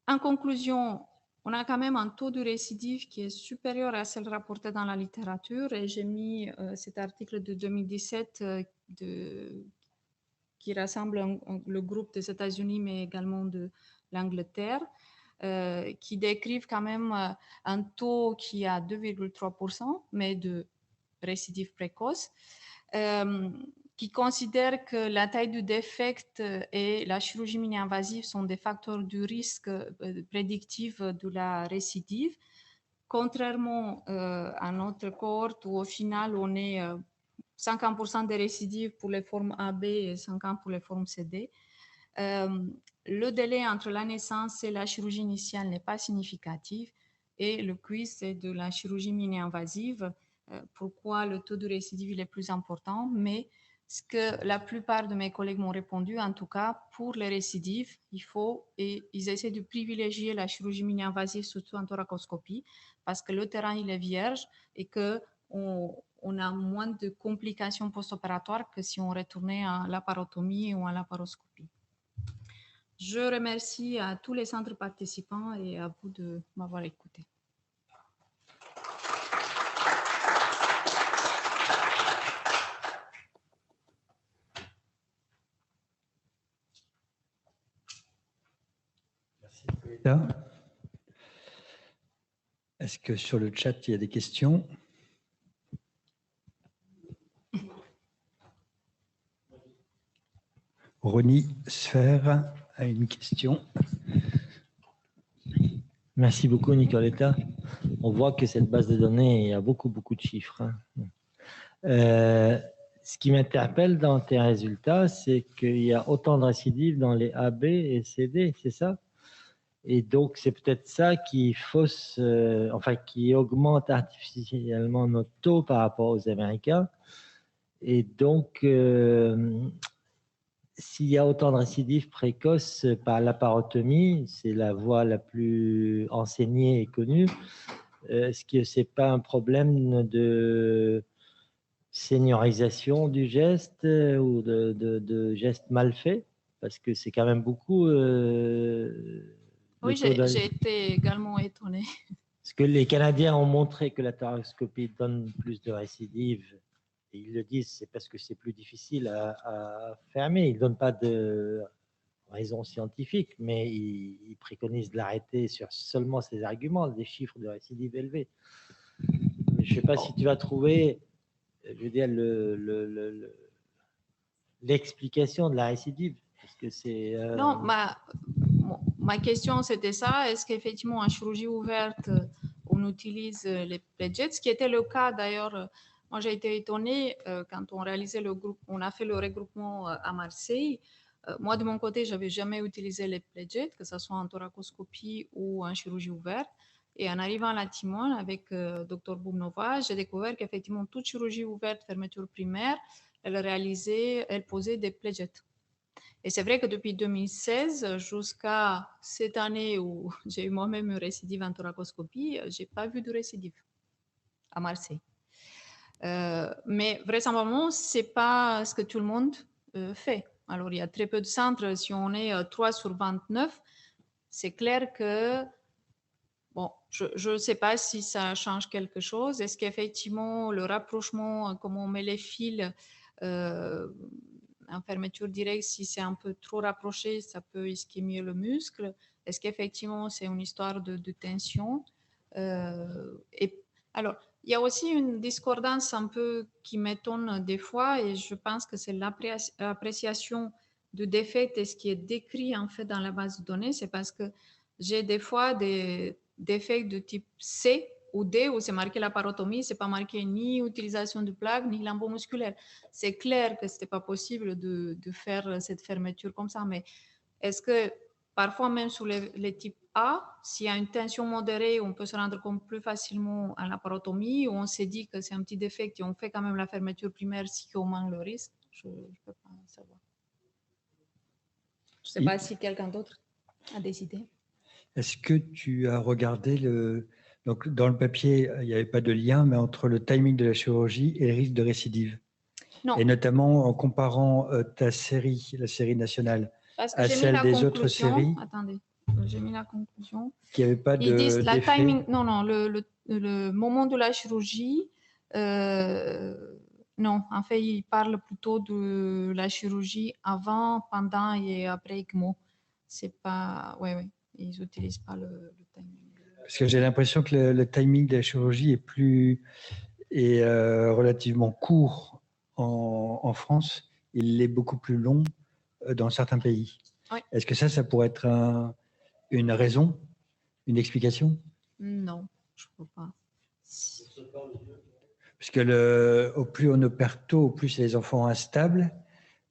En conclusion, on a quand même un taux de récidive qui est supérieur à celle rapportée dans la littérature et j'ai mis cet article de 2017 qui rassemble le groupe des États-Unis mais également de l'Angleterre, qui décrivent quand même un taux qui est à 2,3%, mais de récidive précoce, qui considère que la taille du défect et la chirurgie mini-invasive sont des facteurs du risque prédictif de la récidive, contrairement à notre cohorte où au final on est 50% des récidives pour les formes AB et 50% pour les formes CD. Le délai entre la naissance et la chirurgie initiale n'est pas significatif et le quiz c'est de la chirurgie mini-invasive. Pourquoi le taux de récidive est plus important, mais ce que la plupart de mes collègues m'ont répondu, en tout cas, pour les récidives, ils essaient de privilégier la chirurgie mini-invasive, surtout en thoracoscopie, parce que le terrain il est vierge et qu'on a moins de complications post-opératoires que si on retournait à laparotomie ou à laparoscopie. Je remercie à tous les centres participants et à vous de m'avoir écouté. Est-ce que sur le chat, il y a des questions? Ronnie Sphère a une question. Merci beaucoup, Nicoletta. On voit que cette base de données, il y a beaucoup de chiffres. Ce qui m'interpelle dans tes résultats, c'est qu'il y a autant de récidives dans les AB et CD, c'est ça? Et donc, c'est peut-être ça qui fausse, qui augmente artificiellement notre taux par rapport aux Américains. Et donc, s'il y a autant de récidives précoces par laparotomie, c'est la voie la plus enseignée et connue. Est-ce que ce n'est pas un problème de seniorisation du geste ou de gestes mal faits? Parce que c'est quand même beaucoup. Oui, j'ai été également étonnée. Parce que les Canadiens ont montré que la thoracoscopie donne plus de récidives. Et ils le disent, c'est parce que c'est plus difficile à fermer. Ils ne donnent pas de raison scientifique, mais ils préconisent de l'arrêter sur seulement ces arguments, des chiffres de récidive élevés. Mais je ne sais pas si tu vas trouver, je veux dire, l'explication de la récidive. Parce que c'est, Non, ma question c'était ça. Est-ce qu'effectivement en chirurgie ouverte, on utilise les play-jets, ce qui était le cas d'ailleurs. Moi, j'ai été étonnée quand on réalisait le groupe, on a fait le regroupement à Marseille. Moi, de mon côté, je n'avais jamais utilisé les play-jets, que ce soit en thoracoscopie ou en chirurgie ouverte. Et en arrivant à la Timone avec Dr Boumnova, j'ai découvert qu'effectivement, toute chirurgie ouverte, fermeture primaire, elle posait des play-jets. Et c'est vrai que depuis 2016 jusqu'à cette année où j'ai eu moi-même une récidive en thoracoscopie, je n'ai pas vu de récidive à Marseille. Mais vraisemblablement, ce n'est pas ce que tout le monde fait. Alors, il y a très peu de centres. Si on est 3 sur 29, c'est clair que, bon, je ne sais pas si ça change quelque chose. Est-ce qu'effectivement, le rapprochement, comment on met les fils, en fermeture directe, si c'est un peu trop rapproché, ça peut ischémier le muscle. Est-ce qu'effectivement, c'est une histoire de tension? Alors, il y a aussi une discordance un peu qui m'étonne des fois et je pense que c'est l'appréciation du défect et ce qui est décrit en fait dans la base de données. C'est parce que j'ai des fois des défects de type C ou D où c'est marqué laparotomie, c'est pas marqué ni utilisation de plaque ni lambeau musculaire. C'est clair que c'était pas possible de faire cette fermeture comme ça, mais est-ce que Parfois, même sur les types A, s'il y a une tension modérée, on peut se rendre compte plus facilement à la parotomie, où on s'est dit que c'est un petit défect et on fait quand même la fermeture primaire si on manque le risque. Je ne peux pas savoir. Je ne sais pas si quelqu'un d'autre a décidé. Est-ce que tu as regardé donc dans le papier, il n'y avait pas de lien, mais entre le timing de la chirurgie et le risque de récidive? Non. Et notamment en comparant ta série, la série nationale, Parce que à j'ai mis celle la des autres conclusion. séries. Attendez, j'ai mis la conclusion. Qui n'avait pas Ils disent la d'effet. timing. Non, non, le moment de la chirurgie. Non, en fait, ils parlent plutôt de la chirurgie avant, pendant et après ECMO. C'est pas. Oui, oui, ils n'utilisent pas le timing. Parce que j'ai l'impression que le timing de la chirurgie est relativement court en France. Il est beaucoup plus long dans certains pays. Oui. Est-ce que ça pourrait être une raison, une explication? Non, je ne peux pas. Parce que au plus on opère tôt, au plus c'est les enfants instables.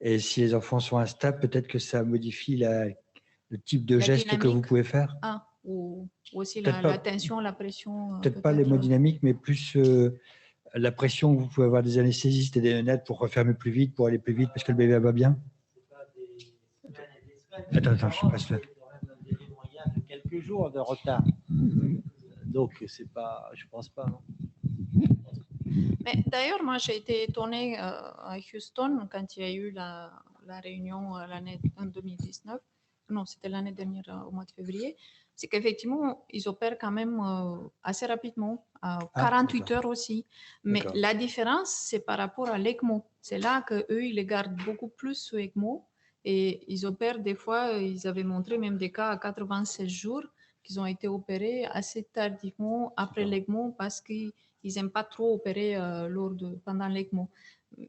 Et si les enfants sont instables, peut-être que ça modifie le type de geste que vous pouvez faire. Ah, ou aussi la tension, la pression. Peut-être pas l'hémodynamique, mais plus la pression que vous pouvez avoir des anesthésistes et des néonates pour refermer plus vite, pour aller plus vite, parce que le bébé va bien. Attends, je passe là. Il y a quelques jours de retard. Donc, c'est pas, je pense pas. Non. Mais d'ailleurs, moi, j'ai été étonnée à Houston quand il y a eu la réunion l'année 2019. Non, c'était l'année dernière, au mois de février. C'est qu'effectivement, ils opèrent quand même assez rapidement, à 48 heures aussi. Mais la différence, c'est par rapport à l'ECMO. C'est là qu'eux, ils les gardent beaucoup plus sous ECMO. Et ils opèrent des fois, ils avaient montré même des cas à 96 jours qu'ils ont été opérés assez tardivement après l'ECMO parce qu'ils n'aiment pas trop opérer pendant l'ECMO.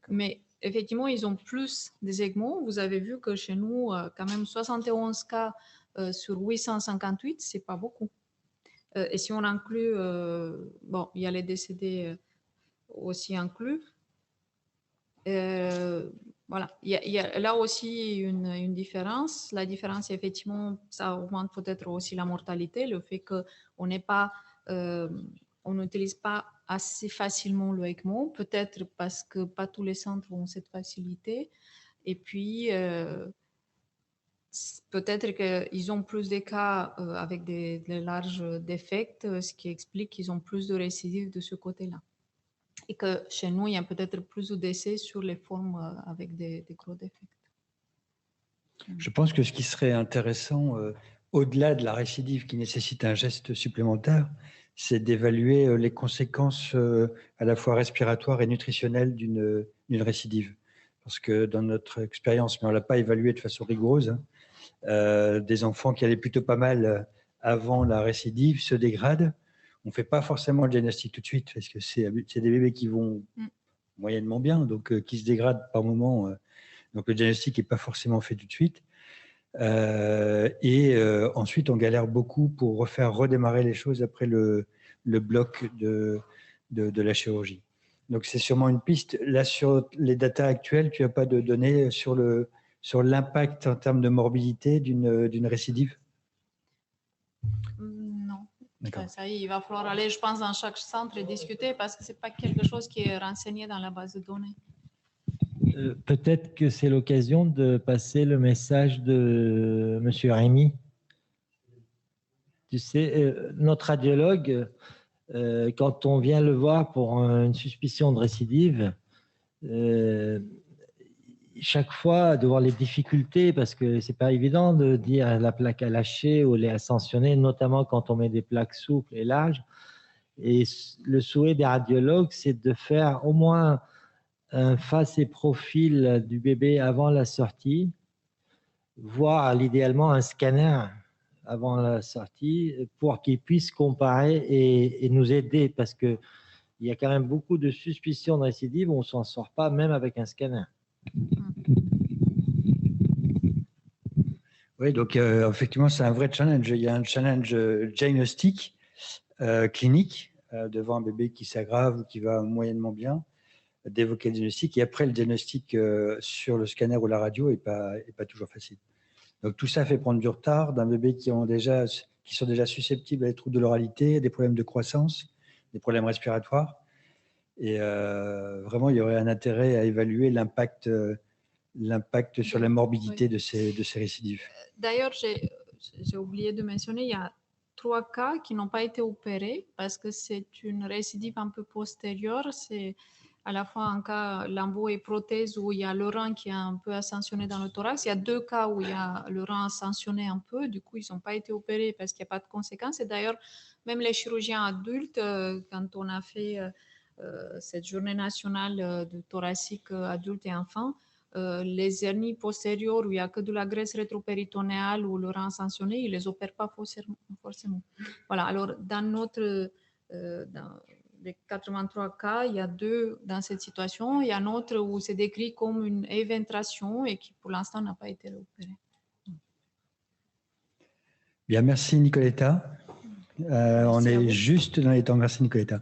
Mais effectivement, ils ont plus des ECMO. Vous avez vu que chez nous, quand même 71 cas sur 858, c'est pas beaucoup. Et si on inclut, bon, il y a les décédés aussi inclus. Voilà, il y a là aussi une différence. La différence, effectivement, ça augmente peut-être aussi la mortalité, le fait qu'on n'est pas, on n'utilise pas assez facilement le ECMO, peut-être parce que pas tous les centres ont cette facilité. Et puis, peut-être qu'ils ont plus de cas avec des larges défects, ce qui explique qu'ils ont plus de récidives de ce côté-là. Et que chez nous, il y a peut-être plus de décès sur les formes avec des gros défects. Je pense que ce qui serait intéressant, au-delà de la récidive qui nécessite un geste supplémentaire, c'est d'évaluer les conséquences à la fois respiratoires et nutritionnelles d'une récidive. Parce que dans notre expérience, mais on ne l'a pas évalué de façon rigoureuse, des enfants qui allaient plutôt pas mal avant la récidive se dégradent. On ne fait pas forcément le diagnostic tout de suite, parce que c'est des bébés qui vont moyennement bien, donc qui se dégradent par moment. Donc le diagnostic n'est pas forcément fait tout de suite. Ensuite, on galère beaucoup pour refaire redémarrer les choses après le bloc de la chirurgie. Donc c'est sûrement une piste. Là, sur les datas actuelles, tu n'as pas de données sur l'impact en termes de morbidité d'une récidive? Non. Ça, il va falloir aller, je pense, dans chaque centre et discuter parce que ce n'est pas quelque chose qui est renseigné dans la base de données. Peut-être que c'est l'occasion de passer le message de M. Rémy. Tu sais, notre radiologue, quand on vient le voir pour une suspicion de récidive, chaque fois, de voir les difficultés, parce que c'est pas évident de dire la plaque à lâcher ou les ascensionner, notamment quand on met des plaques souples et larges. Et le souhait des radiologues, c'est de faire au moins un face et profil du bébé avant la sortie, voire idéalement un scanner avant la sortie pour qu'ils puissent comparer et nous aider, parce qu'il y a quand même beaucoup de suspicions de récidive, on ne s'en sort pas même avec un scanner. Oui, donc effectivement, c'est un vrai challenge. Il y a un challenge diagnostique clinique devant un bébé qui s'aggrave ou qui va moyennement bien, d'évoquer le diagnostic. Et après, le diagnostic sur le scanner ou la radio n'est pas toujours facile. Donc tout ça fait prendre du retard d'un bébé qui sont déjà susceptibles à des troubles de l'oralité, des problèmes de croissance, des problèmes respiratoires. Et vraiment, il y aurait un intérêt à évaluer l'impact sur la morbidité de ces récidives. D'ailleurs, j'ai oublié de mentionner, il y a 3 cas qui n'ont pas été opérés parce que c'est une récidive un peu postérieure. C'est à la fois un cas lambeau et prothèse où il y a le rein qui est un peu ascensionné dans le thorax. Il y a 2 cas où il y a le rein ascensionné un peu. Du coup, ils n'ont pas été opérés parce qu'il n'y a pas de conséquences. Et d'ailleurs, même les chirurgiens adultes, quand on a fait cette journée nationale de thoracique adultes et enfants, les hernies postérieures où il n'y a que de la graisse rétropéritonéale ou le rein ascensionné, ils ne les opèrent pas forcément. Voilà, alors dans les 83 cas, il y a 2 dans cette situation. Il y a un autre où c'est décrit comme une éventration et qui pour l'instant n'a pas été opéré. Bien, merci Nicoletta. On est juste dans les temps. Merci Nicoletta.